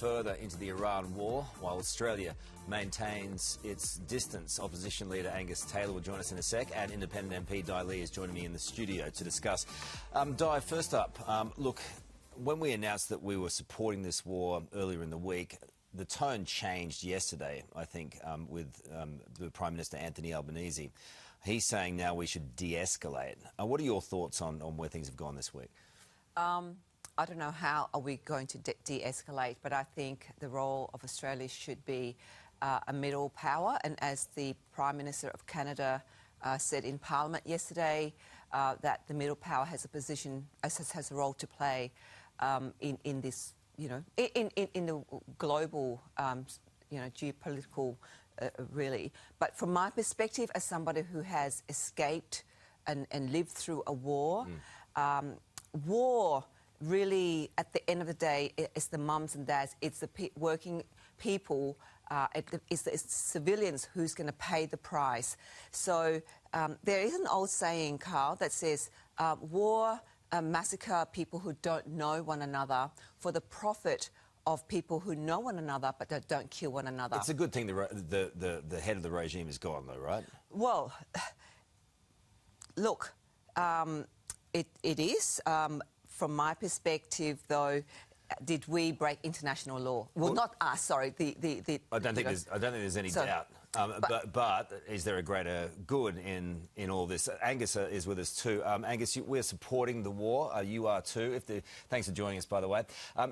Further into the Iran war, while Australia maintains its distance. Opposition leader Angus Taylor will join us in a sec, and Independent MP Dai Le is joining me in the studio to discuss. Dai, first up, look, when we announced that we were supporting this war earlier in the week, the tone changed yesterday, I think, with the Prime Minister Anthony Albanese. He's saying now we should de-escalate. What are your thoughts on where things have gone this week? I don't know how are we going to de-escalate, but I think the role of Australia should be a middle power. And as the Prime Minister of Canada said in Parliament yesterday, that the middle power has a position, has a role to play in this, in the global, geopolitical, really. But from my perspective, as somebody who has escaped and lived through a war, war really, at the end of the day, it's the mums and dads, it's the working people, it's the civilians who's going to pay the price. So there is an old saying, Carl, that says, war massacre people who don't know one another for the profit of people who know one another but don't kill one another. It's a good thing the head of the regime is gone, though, right? Well, look, it is. From my perspective, though, did we break international law? Well, not us. Sorry. I don't think there's any doubt. But is there a greater good in all this? Angus is with us too. Angus, we're supporting the war. You are too. Thanks for joining us, by the way.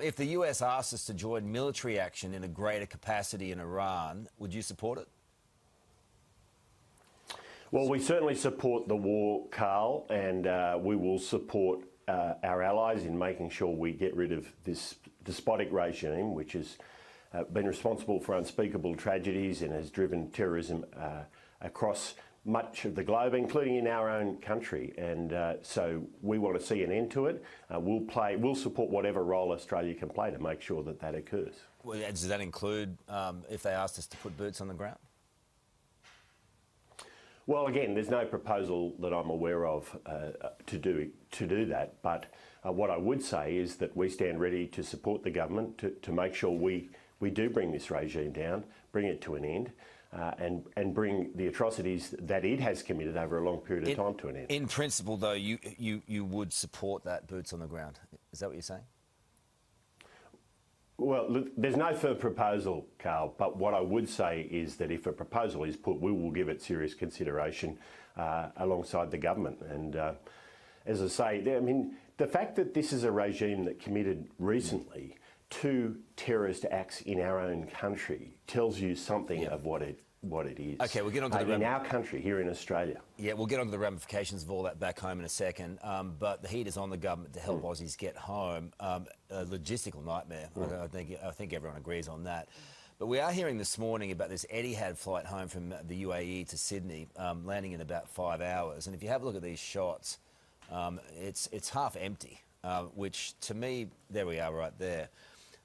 If the US asked us to join military action in a greater capacity in Iran, would you support it? Well, we certainly support the war, Carl, and we will support our allies in making sure we get rid of this despotic regime, which has been responsible for unspeakable tragedies and has driven terrorism across much of the globe, including in our own country. And so we want to see an end to it. We'll support whatever role Australia can play to make sure that that occurs. Well, does that include if they asked us to put boots on the ground? Well, again, there's no proposal that I'm aware of to do that. But what I would say is that we stand ready to support the government to make sure we do bring this regime down, bring it to an end, and bring the atrocities that it has committed over a long period of time to an end. In principle, though, you would support that boots on the ground. Is that what you're saying? Well, look, there's no firm proposal, Carl, but what I would say is that if a proposal is put, we will give it serious consideration alongside the government. And as I say, I mean, the fact that this is a regime that committed recently 2 terrorist acts in our own country tells you something of what it is. Okay, we'll get on to in our country, here in Australia. Yeah, we'll get on to the ramifications of all that back home in a second. But the heat is on the government to help Aussies get home. A logistical nightmare. I think everyone agrees on that. But we are hearing this morning about this Etihad flight home from the UAE to Sydney, landing in about 5 hours. And if you have a look at these shots, it's half empty, which to me, there we are right there.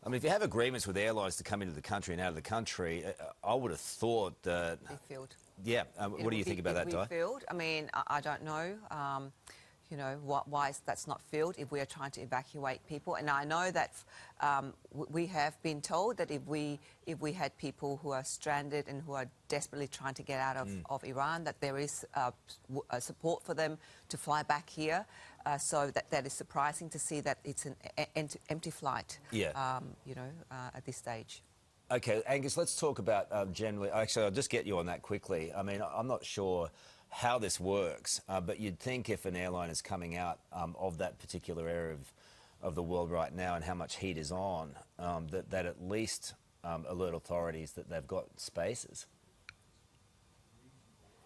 I mean, if you have agreements with airlines to come into the country and out of the country, I would have thought that... Be filled. Yeah. What do you think about that, Di? Filled? I mean, I don't know, why that's not filled if we are trying to evacuate people. And I know that we have been told that if we had people who are stranded and who are desperately trying to get out of Iran, that there is support for them to fly back here. So that is surprising to see that it's an empty flight, at this stage. OK, Angus, let's talk about generally... Actually, I'll just get you on that quickly. I mean, I'm not sure how this works, but you'd think if an airline is coming out of that particular area of the world right now and how much heat is on, that at least alert authorities that they've got spaces.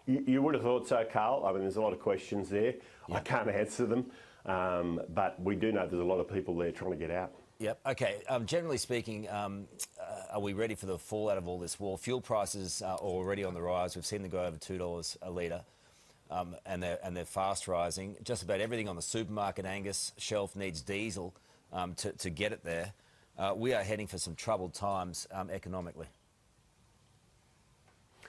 You would have thought so, Carl. I mean, there's a lot of questions there. Yep. I can't answer them, but we do know there's a lot of people there trying to get out. Yep. OK. Generally speaking, are we ready for the fallout of all this war? Fuel prices are already on the rise. We've seen them go over $2 a litre, and they're fast rising. Just about everything on the supermarket, Angus, shelf needs diesel to get it there. We are heading for some troubled times economically.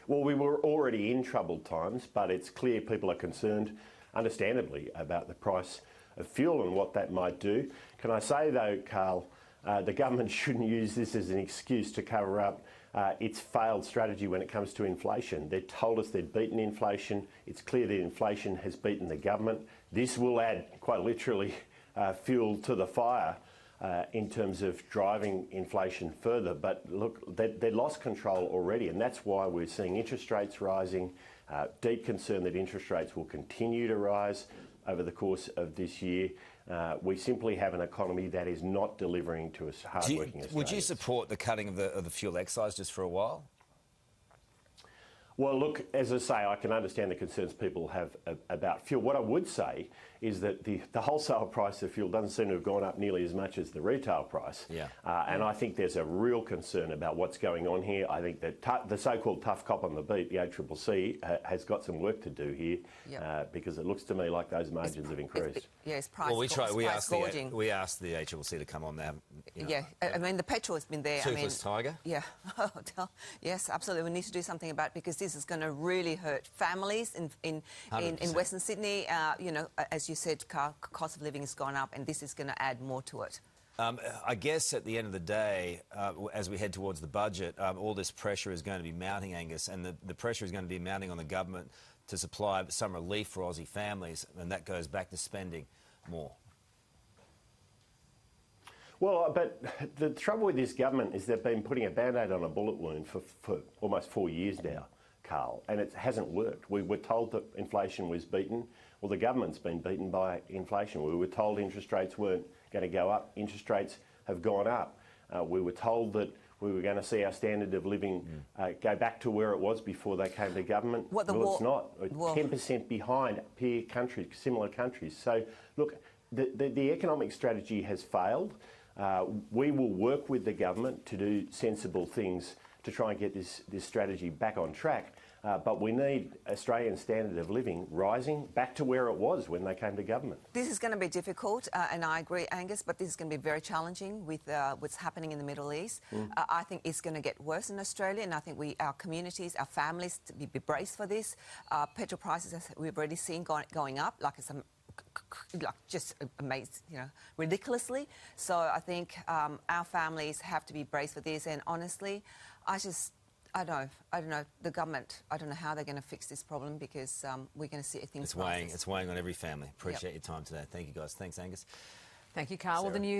Well, we were already in troubled times, but it's clear people are concerned, understandably, about the price of fuel and what that might do. Can I say, though, Carl, The government shouldn't use this as an excuse to cover up its failed strategy when it comes to inflation. They told us they'd beaten inflation. It's clear that inflation has beaten the government. This will add, quite literally, fuel to the fire in terms of driving inflation further. But look, they lost control already, and that's why we're seeing interest rates rising. Deep concern that interest rates will continue to rise over the course of this year. We simply have an economy that is not delivering to us hard-working Australians. Would you support the cutting of the fuel excise just for a while? Well, look, as I say, I can understand the concerns people have about fuel. What I would say is that the wholesale price of fuel doesn't seem to have gone up nearly as much as the retail price. Yeah. And I think there's a real concern about what's going on here. I think that the so-called tough cop on the beat, the ACCC, has got some work to do here. Yep. Because it looks to me like those margins have increased. It's price. Well, we asked the ACCC to come on there. Yeah, I mean, the petrol has been there. Toothless tiger? Yeah. Yes, absolutely. We need to do something about it because this is going to really hurt families in Western Sydney. You know, as you said, cost of living has gone up and this is going to add more to it. I guess at the end of the day, as we head towards the budget, all this pressure is going to be mounting, Angus, and the pressure is going to be mounting on the government to supply some relief for Aussie families, and that goes back to spending more. Well, but the trouble with this government is they've been putting a Band-Aid on a bullet wound for almost 4 years now, Carl, and it hasn't worked. We were told that inflation was beaten. Well, the government's been beaten by inflation. We were told interest rates weren't going to go up. Interest rates have gone up. We were told that we were going to see our standard of living go back to where it was before they came to government. It's not. 10% behind peer countries, similar countries. So, look, the economic strategy has failed. We will work with the government to do sensible things to try and get this strategy back on track. But we need Australian standard of living rising back to where it was when they came to government. This is going to be difficult, and I agree, Angus, but this is going to be very challenging with what's happening in the Middle East. I think it's going to get worse in Australia, and I think our communities, our families, to be braced for this. Petrol prices, as we've already seen, going up, like just amazing, you know, ridiculously. So I think our families have to be braced for this, and honestly, I don't know. The government, I don't know how they're going to fix this problem because we're going to see things. It's weighing on every family. Appreciate your time today. Thank you, guys. Thanks, Angus. Thank you, Carl. Well, the news.